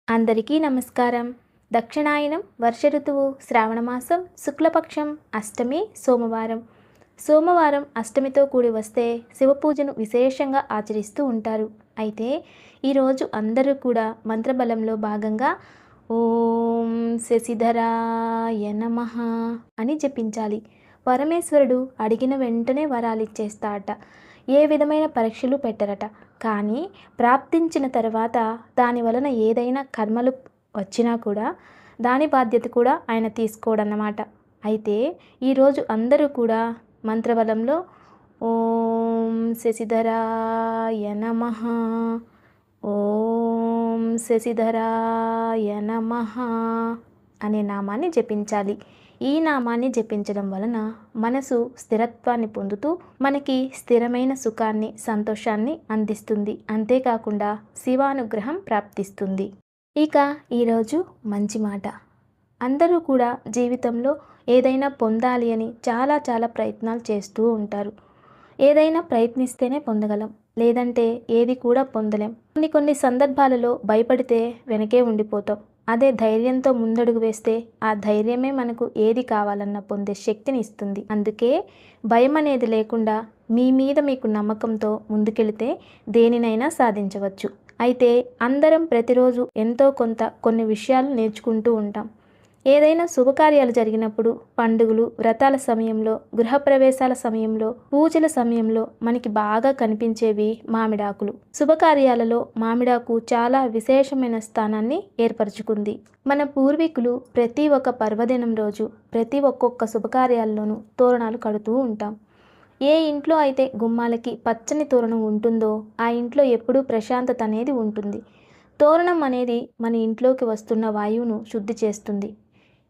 అందరికీ నమస్కారం. దక్షిణాయనం వర్ష ఋతువు శ్రావణమాసం శుక్లపక్షం అష్టమి సోమవారం. సోమవారం అష్టమితో కూడి వస్తే శివపూజను విశేషంగా ఆచరిస్తూ ఉంటారు. అయితే ఈరోజు అందరూ కూడా మంత్రబలంలో భాగంగా ఓం శశిధరాయ నమః అని జపించాలి. పరమేశ్వరుడు అడిగిన వెంటనే వరాలిచ్చేస్తాడట. ఏ విధమైన పరీక్షలు పెట్టరట. కానీ ప్రాప్తించిన తర్వాత దాని వలన ఏదైనా కర్మలు వచ్చినా కూడా దాని బాధ్యత కూడా ఆయన తీసుకోడన్నమాట. అయితే ఈరోజు అందరూ కూడా మంత్రబలంలో ఓం శశిధరాయ నమః, ఓం శశిధరాయ నమః అనే నామాన్ని జపించాలి. ఈ నామాన్ని జపించడం వలన మనసు స్థిరత్వాన్ని పొందుతూ మనకి స్థిరమైన సుఖాన్ని సంతోషాన్ని అందిస్తుంది. అంతేకాకుండా శివానుగ్రహం ప్రాప్తిస్తుంది. ఇక ఈరోజు మంచి మాట. అందరూ కూడా జీవితంలో ఏదైనా పొందాలి అని చాలా ప్రయత్నాలు చేస్తూ ఉంటారు. ఏదైనా ప్రయత్నిస్తేనే పొందగలం, లేదంటే ఏది కూడా పొందలేం. కొన్ని సందర్భాలలో భయపడితే వెనకే ఉండిపోతాం. అదే ధైర్యంతో ముందడుగు వేస్తే ఆ ధైర్యమే మనకు ఏది కావాలన్నా పొందే శక్తిని ఇస్తుంది. అందుకే భయం అనేది లేకుండా మీ మీద మీకు నమ్మకంతో ముందుకెళితే దేనినైనా సాధించవచ్చు. అయితే అందరం ప్రతిరోజు ఎంతో కొంత కొన్ని విషయాలు నేర్చుకుంటూ ఉంటాం. ఏదైనా శుభకార్యాలు జరిగినప్పుడు, పండుగలు, వ్రతాల సమయంలో, గృహప్రవేశాల సమయంలో, పూజల సమయంలో మనకి బాగా కనిపించేవి మామిడాకులు. శుభకార్యాలలో మామిడాకు చాలా విశేషమైన స్థానాన్ని ఏర్పరచుకుంది. మన పూర్వీకులు ప్రతి ఒక్క పర్వదినం రోజు ప్రతి ఒక్కొక్క శుభకార్యాల్లోనూ తోరణాలు కడుతూ ఉంటాం. ఏ ఇంట్లో అయితే గుమ్మాలకి పచ్చని తోరణం ఉంటుందో ఆ ఇంట్లో ఎప్పుడూ ప్రశాంతత అనేది ఉంటుంది. తోరణం అనేది మన ఇంట్లోకి వస్తున్న వాయువును శుద్ధి చేస్తుంది.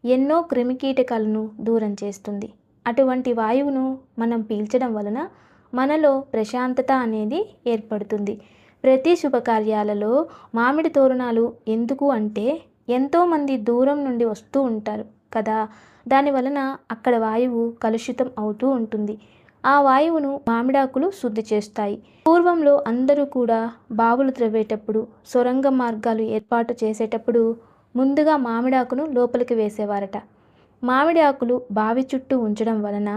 ఎన్నో క్రిమికీటకాలను దూరం చేస్తుంది. అటువంటి వాయువును మనం పీల్చడం వలన మనలో ప్రశాంతత అనేది ఏర్పడుతుంది. ప్రతి శుభకార్యాలలో మామిడి తోరణాలు ఎందుకు అంటే ఎంతోమంది దూరం నుండి వస్తూ ఉంటారు కదా. దాని వలన అక్కడ వాయువు కలుషితం అవుతూ ఉంటుంది. ఆ వాయువును మామిడాకులు శుద్ధి చేస్తాయి. పూర్వంలో అందరూ కూడా బావులు త్రవ్వేటప్పుడు, సొరంగ మార్గాలు ఏర్పాటు చేసేటప్పుడు ముందుగా మామిడాకును లోపలికి వేసేవారట. మామిడి ఆకులు బావి చుట్టూ ఉంచడం వలన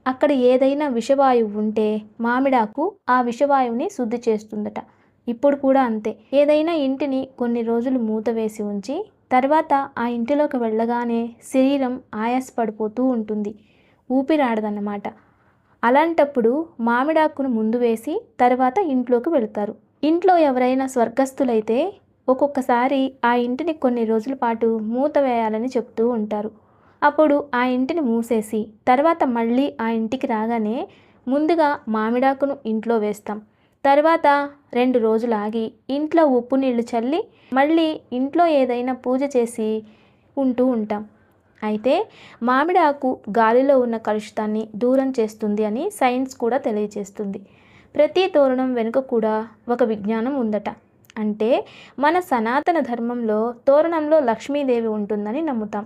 అక్కడ ఏదైనా విషవాయువు ఉంటే మామిడాకు ఆ విషవాయువుని శుద్ధి చేస్తుందట. ఇప్పుడు కూడా అంతే. ఏదైనా ఇంటిని కొన్ని రోజులు మూత వేసి ఉంచి తర్వాత ఆ ఇంటిలోకి వెళ్ళగానే శరీరం ఆయాసపడిపోతూ ఉంటుంది, ఊపిరాడదన్నమాట. అలాంటప్పుడు మామిడాకును ముందు వేసి తర్వాత ఇంట్లోకి వెళతారు. ఇంట్లో ఎవరైనా స్వర్గస్థులైతే ఒక్కొక్కసారి ఆ ఇంటిని కొన్ని రోజుల పాటు మూత వేయాలని చెప్తూ ఉంటారు. అప్పుడు ఆ ఇంటిని మూసేసి తర్వాత మళ్ళీ ఆ ఇంటికి రాగానే ముందుగా మామిడాకును ఇంట్లో వేస్తాం. తర్వాత 2 రోజులు ఆగి ఇంట్లో ఉప్పు నీళ్లు చల్లి మళ్ళీ ఇంట్లో ఏదైనా పూజ చేసి ఉంటూ ఉంటాం. అయితే మామిడి ఆకు గాలిలో ఉన్న కలుషితాన్ని దూరం చేస్తుంది అని సైన్స్ కూడా తెలియజేస్తుంది. ప్రతి తోరణం వెనుక కూడా ఒక విజ్ఞానం ఉందట. అంటే మన సనాతన ధర్మంలో తోరణంలో లక్ష్మీదేవి ఉంటుందని నమ్ముతాం.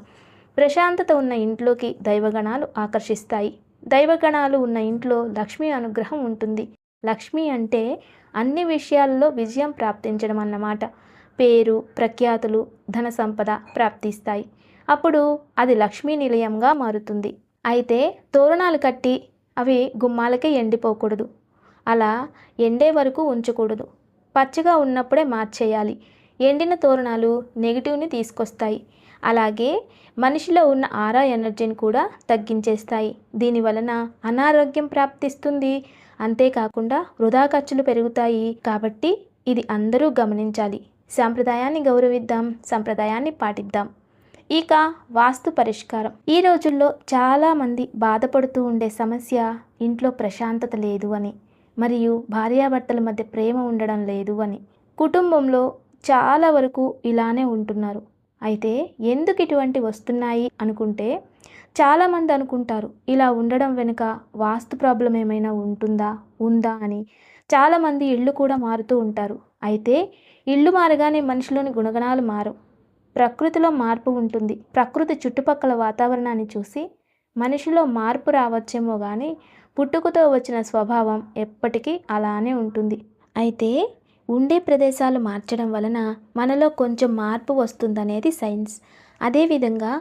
ప్రశాంతత ఉన్న ఇంట్లోకి దైవగణాలు ఆకర్షిస్తాయి. దైవగణాలు ఉన్న ఇంట్లో లక్ష్మీ అనుగ్రహం ఉంటుంది. లక్ష్మి అంటే అన్ని విషయాల్లో విజయం ప్రాప్తించడం అన్నమాట. పేరు, ప్రఖ్యాతులు, ధన సంపద ప్రాప్తిస్తాయి. అప్పుడు అది లక్ష్మీ నిలయంగా మారుతుంది. అయితే తోరణాలు కట్టి అవి గుమ్మాలకే ఎండిపోకూడదు. అలా ఎండే వరకు ఉంచకూడదు. పచ్చగా ఉన్నప్పుడే మార్చేయాలి. ఎండిన తోరణాలు నెగిటివ్ని తీసుకొస్తాయి. అలాగే మనిషిలో ఉన్న ఆరా ఎనర్జీని కూడా తగ్గించేస్తాయి. దీనివలన అనారోగ్యం ప్రాప్తిస్తుంది. అంతేకాకుండా వృధా ఖర్చులు పెరుగుతాయి. కాబట్టి ఇది అందరూ గమనించాలి. సాంప్రదాయాన్ని గౌరవిద్దాం, సంప్రదాయాన్ని పాటిద్దాం. ఇక వాస్తు పరిష్కారం. ఈ రోజుల్లో చాలామంది బాధపడుతూ ఉండే సమస్య ఇంట్లో ప్రశాంతత లేదు అని, మరియు భార్యాభర్తల మధ్య ప్రేమ ఉండడం లేదు అని. కుటుంబంలో చాలా వరకు ఇలానే ఉంటున్నారు. అయితే ఎందుకు ఇటువంటి వస్తున్నాయి అనుకుంటే చాలామంది అనుకుంటారు ఇలా ఉండడం వెనుక వాస్తు ప్రాబ్లం ఏమైనా ఉందా అని. చాలామంది ఇళ్ళు కూడా మారుతూ ఉంటారు. అయితే ఇళ్ళు మారగానే మనిషిలోని గుణగణాలు మారవు. ప్రకృతిలో మార్పు ఉంటుంది. ప్రకృతి చుట్టుపక్కల వాతావరణాన్ని చూసి మనిషిలో మార్పు రావచ్చేమో కానీ పుట్టుకతో వచ్చిన స్వభావం ఎప్పటికీ అలానే ఉంటుంది. అయితే ఉండే ప్రదేశాలు మార్చడం వలన మనలో కొంచెం మార్పు వస్తుందనేది సైన్స్. అదేవిధంగా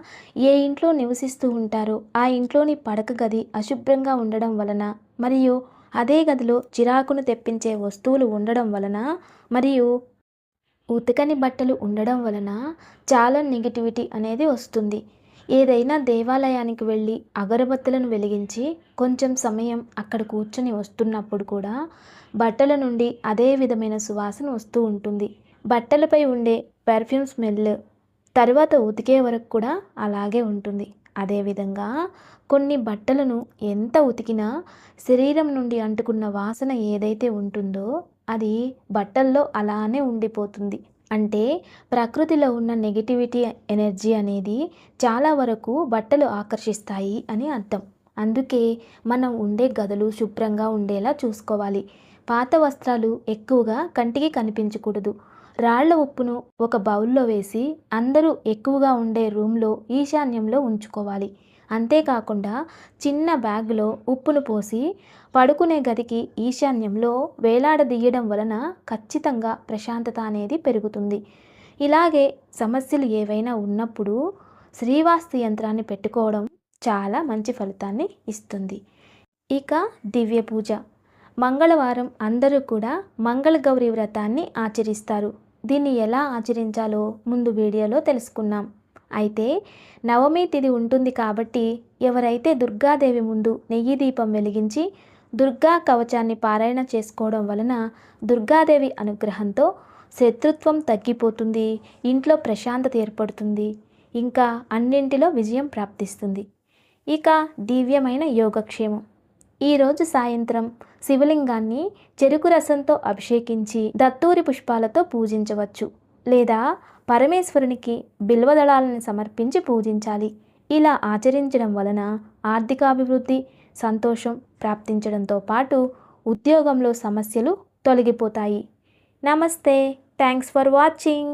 ఏ ఇంట్లో నివసిస్తూ ఉంటారో ఆ ఇంట్లోని పడక గది అశుభ్రంగా ఉండడం వలన, మరియు అదే గదిలో చిరాకును తెప్పించే వస్తువులు ఉండడం వలన, మరియు ఉతకని బట్టలు ఉండడం వలన చాలా నెగిటివిటీ అనేది వస్తుంది. ఏదైనా దేవాలయానికి వెళ్ళి అగరబత్తులను వెలిగించి కొంచెం సమయం అక్కడ కూర్చొని వస్తున్నప్పుడు కూడా బట్టల నుండి అదే విధమైన సువాసన వస్తూ ఉంటుంది. బట్టలపై ఉండే పెర్ఫ్యూమ్ స్మెల్ తర్వాత ఉతికే వరకు కూడా అలాగే ఉంటుంది. అదేవిధంగా కొన్ని బట్టలను ఎంత ఉతికినా శరీరం నుండి అంటుకున్న వాసన ఏదైతే ఉంటుందో అది బట్టల్లో అలానే ఉండిపోతుంది. అంటే ప్రకృతిలో ఉన్న నెగిటివిటీ ఎనర్జీ అనేది చాలా వరకు బట్టలు ఆకర్షిస్తాయి అని అర్థం. అందుకే మనం ఉండే గదులు శుభ్రంగా ఉండేలా చూసుకోవాలి. పాత వస్త్రాలు ఎక్కువగా కంటికి కనిపించకూడదు. రాళ్ల ఉప్పును ఒక బౌల్లో వేసి అందరూ ఎక్కువగా ఉండే రూమ్లో ఈశాన్యంలో ఉంచుకోవాలి. అంతేకాకుండా చిన్న బ్యాగులో ఉప్పును పోసి పడుకునే గదికి ఈశాన్యంలో వేలాడదీయడం వలన ఖచ్చితంగా ప్రశాంతత అనేది పెరుగుతుంది. ఇలాగే సమస్యలు ఏవైనా ఉన్నప్పుడు శ్రీవాస్తు యంత్రాన్ని పెట్టుకోవడం చాలా మంచి ఫలితాన్ని ఇస్తుంది. ఇక దివ్య పూజ. మంగళవారం అందరూ కూడా మంగళగౌరి వ్రతాన్ని ఆచరిస్తారు. దీన్ని ఎలా ఆచరించాలో ముందు వీడియోలో తెలుసుకున్నాం. అయితే నవమి తిథి ఉంటుంది కాబట్టి ఎవరైతే దుర్గాదేవి ముందు నెయ్యి దీపం వెలిగించి దుర్గా కవచాన్ని పారాయణ చేసుకోవడం వలన దుర్గాదేవి అనుగ్రహంతో శత్రుత్వం తగ్గిపోతుంది, ఇంట్లో ప్రశాంతత ఏర్పడుతుంది, ఇంకా అన్నింటిలో విజయం ప్రాప్తిస్తుంది. ఇక దివ్యమైన యోగక్షేమం. ఈరోజు సాయంత్రం శివలింగాన్ని చెరుకు రసంతో అభిషేకించి దత్తూరి పుష్పాలతో పూజించవచ్చు, లేదా పరమేశ్వరునికి బిల్వదళాలను సమర్పించి పూజించాలి. ఇలా ఆచరించడం వలన ఆర్థికాభివృద్ధి, సంతోషం ప్రాప్తించడంతో పాటు ఉద్యోగంలో సమస్యలు తొలగిపోతాయి. నమస్తే. Thanks for watching.